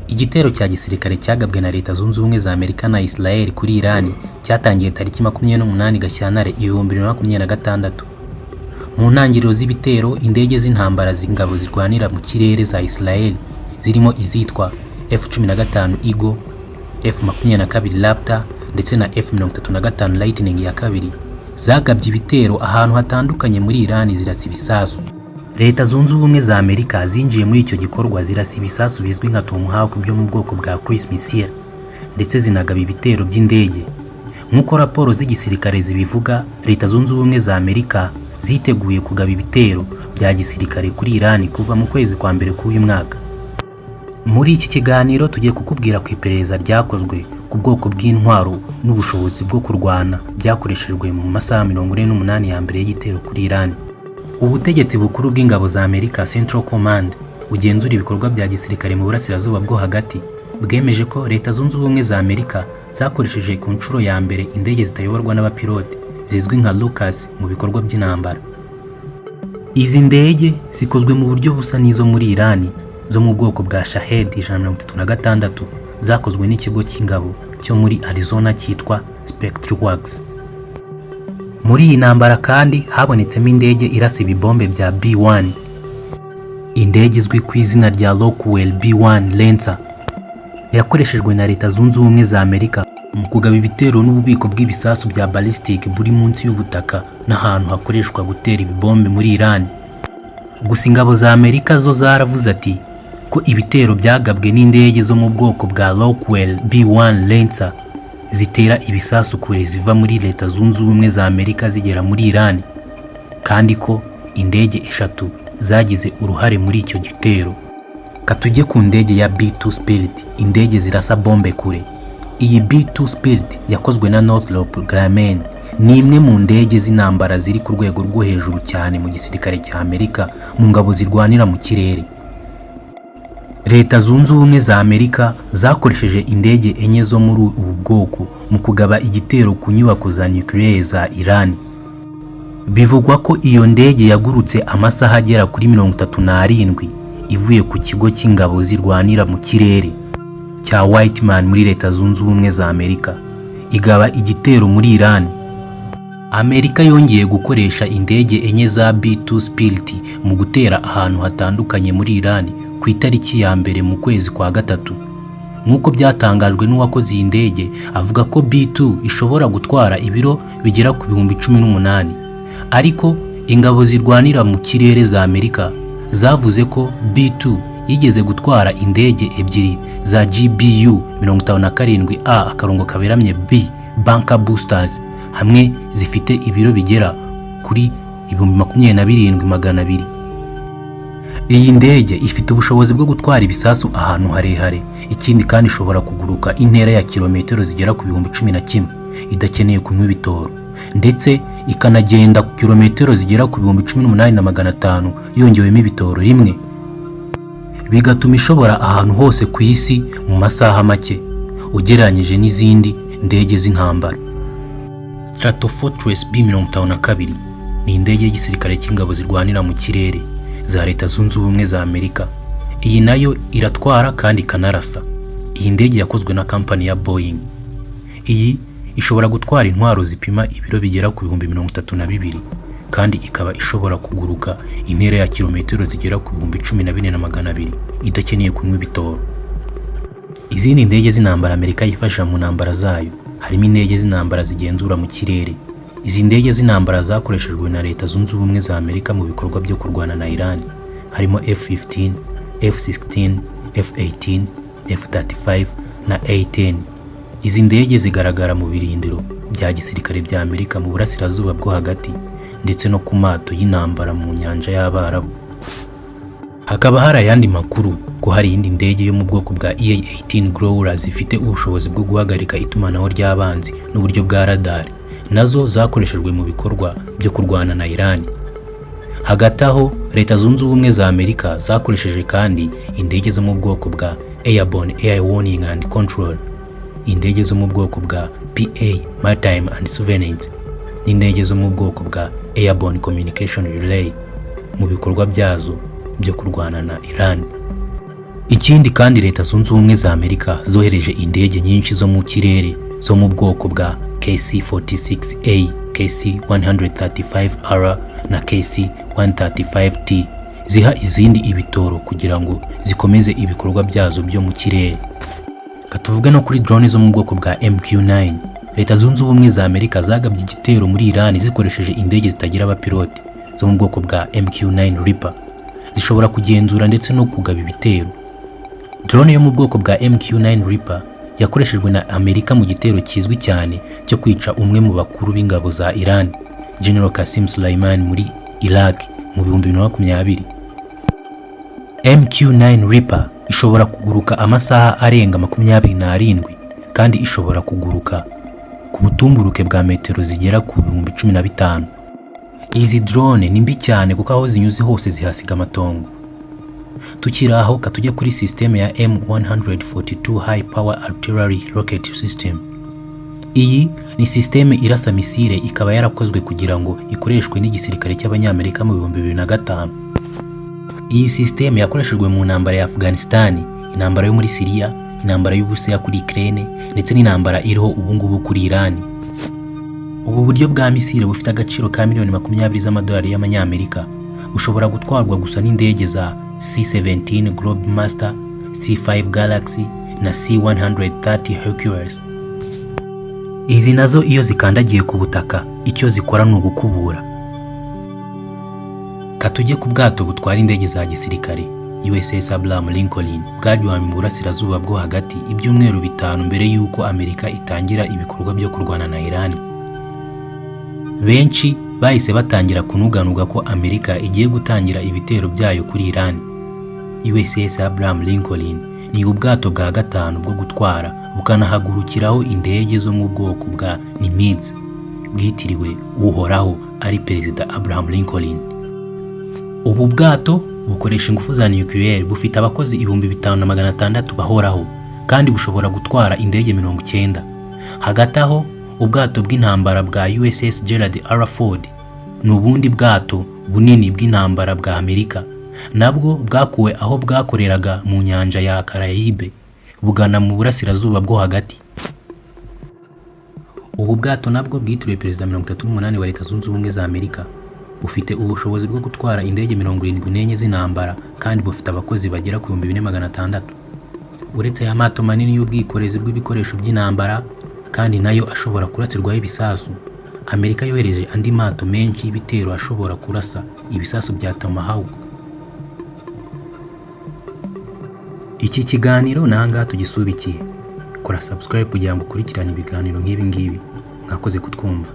Igitero cya gisirikare cyagabwe na Leta Zunze Ubumwe za Amerika na Israel kuri Iran cyatangiye tariki 28 Gashyantare 2026. Mu ntangiriro z'ibitero, indege z'intambara z'ingabo zirwanira mu kirere za Israel zirimo izitwa F-15 Eagle, F-22 Raptor ndetse na F-35 Lightning ya kabiri zagabye ibitero ahantu hatandukanye muri Iran zirasa ibisasu. Leta Zunze Ubumwe za Amerika zinjiye muri icyo gikorwa zirasa ibisasu bizwi nka Tomahawk byo mu bwoko bwa cruise missile ndetse zinagaba ibitero by'indege. Nk'uko raporo z'igisirikare zibivuga, Leta Zunze Ubumwe za Amerika ziteguye kugaba ibitero bya gisirikare kuri Iran kuva mu kwezi kwa mbere k'uyu mwaka. Muri iki kiganiro tugiye kukubwira ku iperereza ryakozwe ku bwoko bw'intwaro n'ubushobozi bwo kurwana byakoreshejwe mu masaha 48 ya mbere y'igitero kuri Iran. Ubutegetsi bukuru bw'ingabo za Amerika Central Command ugenzura ibikorwa bya gisirikare mu burasirazuba bwo hagati bwemeje ko Leta Zunze Ubumwe za Amerika zakoresheje ku nshuro ya mbere indege zitayoborwa n'abapilote zizwi nka Lucas mu bikorwa by'intambara. Izi ndege zikozwe mu buryo busa n'izo muri Iran zo mu bwoko bwa Shahed 136 zakozwe n'ikigo cy'ingabo cyo muri Arizona cyitwa Spectreworks. Muri iyi ntambara kandi habonetsemo indege irasa ibibombe bya B-1, indege izwi ku izina rya Rockwell B-1 Lancer yakoreshejwe na Leta Zunze Ubumwe za Amerika mu kugaba ibitero n'ububiko bw'ibisasu bya ballistic buri munsi y'ubutaka n'ahantu hakoreshwa gutera ibibombe muri Iran. Gusa ingabo za Amerika zo zaravuze ati ko ibitero byagabwe n'indege zo mu bwoko bwa Rockwell B-1 Lancer zitera ibisasu kure ziva muri Leta Zunze Ubumwe za Amerika zigera muri Iran, kandi ko indege 3 zagize uruhare muri icyo gitero. Katujye ku ndege ya B-2 Spirit, indege zirasa bombe kure. Iyi B-2 Spirit yakozwe na Northrop Grumman, ni imwe mu ndege z'intambara ziri ku rwego rwo hejuru cyane mu gisirikare cya Amerika mu ngabo zirwanira mu kirere. Leta Zunze Ubumwe za Amerika zakoresheje indege enye zo muri ubu bwoko mu kugaba igitero ku nyubako za nuclear za Iran. Bivugwa ko iyo ndege yagurutse amasaha agera kuri 37 ivuye ku kigo cy'ingabo zirwanira mu kirere cya Whiteman muri Leta Zunze Ubumwe za Amerika igaba igitero muri Iran. Amerika yongeye gukoresha indege enye za B-2 Spirit mu gutera ahantu hatandukanye muri Iran ku itariki ya mbere mu kwezi kwa gatatu. Nk'uko byatangajwe n'uwakoze iyi ndege, avuga ko B-2 ishobora gutwara ibiro bigera ku 18,000, ariko ingabo zirwanira mu kirere za Amerika zavuze ko B-2 yigeze gutwara indege ebyiri za GBU 57A-B Bunker Boosters hamwe zifite ibiro bigera kuri 27,200. Iyi ndege ifite ubushobozi bwo gutwara ibisasu ahantu harehare, ikindi kandi ishobora kuguruka intera ya kilometero zigera ku 11,000 idakeneye kunywa ibitoro, ndetse ikanagenda ku kilometero zigera ku 18,500 yongewemo ibitoro rimwe, bigatuma ishobora ahantu hose ku isi mu masaha make ugereranyije n'izindi ndege z'intambara. Stratofortress B-52 ni indege y'igisirikare cy'ingabo zirwanira mu kirere za Leta Zunze Ubumwe za Amerika. Iyi nayo iratwara kandi ikanarasa. Iyi ndege yakozwe na kampani ya Boeing. Iyi ishobora gutwara intwaro zipima ibiro bigera ku 32,000 kandi ikaba ishobora kuguruka intera ya kilometero zigera ku 14,200 idakeneye kunywa ibitoro. Izindi ndege z'intambara Amerika yifashisha mu ntambara zayo harimo indege z'intambara zigenzura mu kirere. Izi ndege z'intambara zakoreshejwe na Leta Zunze Ubumwe za Amerika mu bikorwa byo kurwana na Iran harimo F-15, F-16, F-18, F-35 na A-10. Izi ndege zigaragara mu birindiro bya gisirikare bya Amerika mu burasirazuba bwo hagati ndetse no ku mato y'intambara mu nyanja y'Abarabu. Hakaba hari ayandi makuru ko hari indi ndege yo mu bwoko bwa EA-18 Growler zifite ubushobozi bwo guhagarika itumanaho ry'abanzi n'uburyo bwa radar, nazo zakoreshejwe mu bikorwa byo kurwana na Iran. Hagati aho, Leta Zunze Ubumwe za Amerika zakoresheje kandi indege zo mu bwoko bwa Airborne Air Warning and Control, indege zo mu bwoko bwa PA Maritime and Surveillance, n'indege zo mu bwoko bwa Airborne Communication Relay mu bikorwa byazo byo kurwana na Iran. Ikindi kandi Leta Zunze Ubumwe za Amerika zohereje indege nyinshi zo mu kirere zo mu bwoko bwa KC-46A, KC-135R na KC-135T ziha izindi ibitoro kugira ngo zikomeze ibikorwa byazo byo mu kirere. Katuvuge no kuri drone zo mu bwoko bwa MQ-9. Leta Zunze Ubumwe za Amerika zagabye igitero muri Iran zikoresheje indege zitagira abapilote zo mu bwoko bwa MQ-9 Reaper. Zishobora kugenzura ndetse no kugaba ibitero. Drone yo mu bwoko bwa MQ-9 Reaper yakoreshejwe na Amerika mu gitero kizwi cyane cyo kwica umwe mu bakuru b'ingabo za Iran, General Qasem Soleimani muri Iraq mu 2020. MQ-9 Reaper ishobora kuguruka amasaha arenga 27 kandi ishobora kuguruka ku butumburuke bwa metero zigera ku 15,000. Izi drone ni mbi cyane kuko aho zinyuze hose zihasiga amatongo. Tukiri aho katujya kuri system ya M142 High Power Artillery Rocket System. Iyi ni system irasa misile ikaba yarakozwe kugira ngo ikoreshwe n'igisirikare cy'Abanyamerika mu 2005. Iyi system yakoreshejwe mu ntambara ya Afghanistan, intambara yo muri Syria, intambara y'Uburusiya kuri Ukraine ndetse n'intambara iriho ubungubu kuri Iran. Ubu buryo bwa misile bufite agaciro ka miliyoni 20 z'amadolari y'Amanyamerika. Ushobora gutwarwa gusa n'indege za C-17 Globemaster, C-5 Galaxy na C-130 Hercules. Izi nazo iyo zikandagiye ku butaka icyo zikora ni ugukubura. Katujye ku bwato butwara indege za gisirikare USS Abraham Lincoln bwajyanywe mu burasirazuba bwo hagati ibyumweru 5 mbere y'uko Amerika itangira ibikorwa byo kurwana na Iran. Benshi bahise batangira kunuganuga ko Amerika igiye gutangira ibitero byayo kuri Iran. USS Abraham Lincoln ni ubwato bwa gatanu bwo gutwara bukanahagurukiraho indege zo mu bwoko bwa Nimitz bwitiriwe uhoraho ari Perezida Abraham Lincoln. Ubu bwato bukoresha ingufu za nucleaire, bufite abakozi 5,600 bahoraho kandi bushobora gutwara indege 90. Hagati aho ubwato bw'intambara bwa USS Gerald R. Ford ni ubundi bwato bunini bw'intambara bwa Amerika, nabwo bwakuwe aho bwakoreraga mu nyanja ya Caraïbe bugana mu burasirazuba bwo hagati. Ubu bwato nabwo bwitiriwe Perezida 38 wa Leta Zunze Ubumwe za Amerika. Bufite ubushobozi bwo gutwara indege 74 z'intambara kandi bufite abakozi bagera ku 4,600. Uretse aya mato manini y'ubwikorezi bw'ibikoresho by'intambara kandi nayo ashobora kuratsirwaho ibisasu, Amerika yohereje andi mato menshi y'ibitero ashobora kurasa ibisasu bya Tomahawk. Iki kiganiro nanga tugisubikiye. Kora subscribe kugira ngo ukurikirane ibiganiro nk'ibi ngibi. Mwakoze kutwumva.